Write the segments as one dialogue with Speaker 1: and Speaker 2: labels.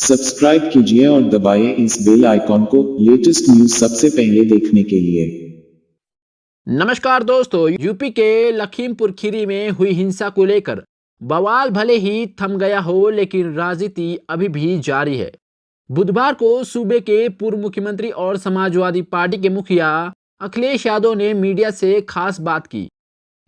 Speaker 1: Subscribe कीजिए और दबाइए इस बेल आइकॉन को लेटेस्ट न्यूज सबसे पहले देखने के लिए।
Speaker 2: नमस्कार दोस्तों, यूपी के लखीमपुर खीरी में हुई हिंसा को लेकर बवाल भले ही थम गया हो, लेकिन राजनीति अभी भी जारी है। बुधवार को सूबे के पूर्व मुख्यमंत्री और समाजवादी पार्टी के मुखिया अखिलेश यादव ने मीडिया से खास बात की।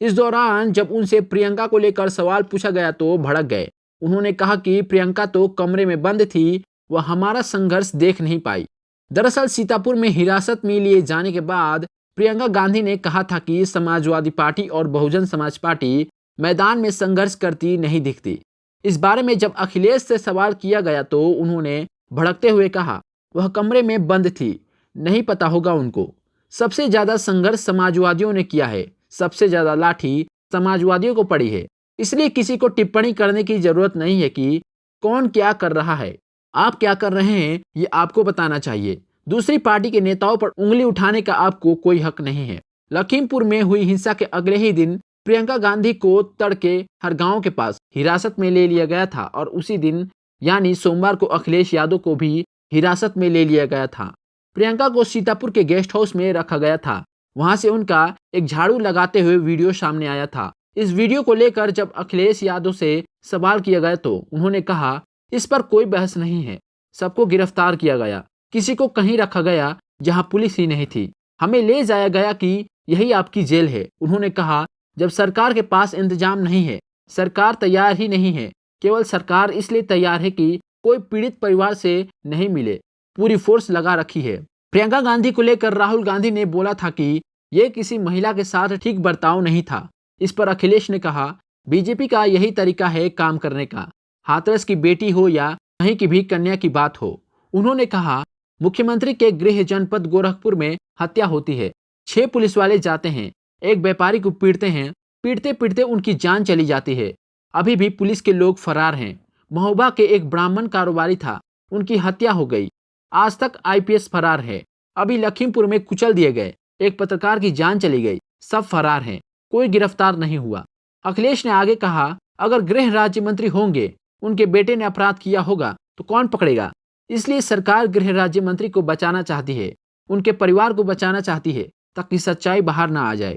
Speaker 2: इस दौरान जब उनसे प्रियंका को लेकर सवाल पूछा गया तो भड़क गए। उन्होंने कहा कि प्रियंका तो कमरे में बंद थी, वह हमारा संघर्ष देख नहीं पाई। दरअसल सीतापुर में हिरासत में लिए जाने के बाद प्रियंका गांधी ने कहा था कि समाजवादी पार्टी और बहुजन समाज पार्टी मैदान में संघर्ष करती नहीं दिखती। इस बारे में जब अखिलेश से सवाल किया गया तो उन्होंने भड़कते हुए कहा, वह कमरे में बंद थी, नहीं पता होगा उनको। सबसे ज्यादा संघर्ष समाजवादियों ने किया है, सबसे ज्यादा लाठी समाजवादियों को पड़ी है, इसलिए किसी को टिप्पणी करने की जरूरत नहीं है कि कौन क्या कर रहा है। आप क्या कर रहे हैं ये आपको बताना चाहिए। दूसरी पार्टी के नेताओं पर उंगली उठाने का आपको कोई हक नहीं है। लखीमपुर में हुई हिंसा के अगले ही दिन प्रियंका गांधी को तड़के हर गांव के पास हिरासत में ले लिया गया था और उसी दिन यानी सोमवार को अखिलेश यादव को भी हिरासत में ले लिया गया था। प्रियंका को सीतापुर के गेस्ट हाउस में रखा गया था। वहां से उनका एक झाड़ू लगाते हुए वीडियो सामने आया था। इस वीडियो को लेकर जब अखिलेश यादव से सवाल किया गया तो उन्होंने कहा, इस पर कोई बहस नहीं है, सबको गिरफ्तार किया गया, किसी को कहीं रखा गया जहां पुलिस ही नहीं थी, हमें ले जाया गया कि यही आपकी जेल है। उन्होंने कहा, जब सरकार के पास इंतजाम नहीं है, सरकार तैयार ही नहीं है, केवल सरकार इसलिए तैयार है कि कोई पीड़ित परिवार से नहीं मिले, पूरी फोर्स लगा रखी है। प्रियंका गांधी को लेकर राहुल गांधी ने बोला था कि यह किसी महिला के साथ ठीक बर्ताव नहीं था। इस पर अखिलेश ने कहा, बीजेपी का यही तरीका है काम करने का, हाथरस की बेटी हो या कहीं की भी कन्या की बात हो। उन्होंने कहा, मुख्यमंत्री के गृह जनपद गोरखपुर में हत्या होती है, 6 पुलिस वाले जाते हैं, एक व्यापारी को पीटते हैं, पीटते पीटते उनकी जान चली जाती है, अभी भी पुलिस के लोग फरार हैं। महोबा के एक ब्राह्मण कारोबारी था, उनकी हत्या हो गई, आज तक आईपीएस फरार है। अभी लखीमपुर में कुचल दिए गए, एक पत्रकार की जान चली गई, सब फरार हैं, कोई गिरफ्तार नहीं हुआ। अखिलेश ने आगे कहा, अगर गृह राज्य मंत्री होंगे, उनके बेटे ने अपराध किया होगा तो कौन पकड़ेगा। इसलिए सरकार गृह राज्य मंत्री को बचाना चाहती है, उनके परिवार को बचाना चाहती है, ताकि सच्चाई बाहर ना आ जाए।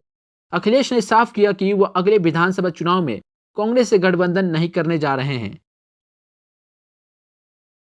Speaker 2: अखिलेश ने साफ किया कि वह अगले विधानसभा चुनाव में कांग्रेस से गठबंधन नहीं करने जा रहे हैं।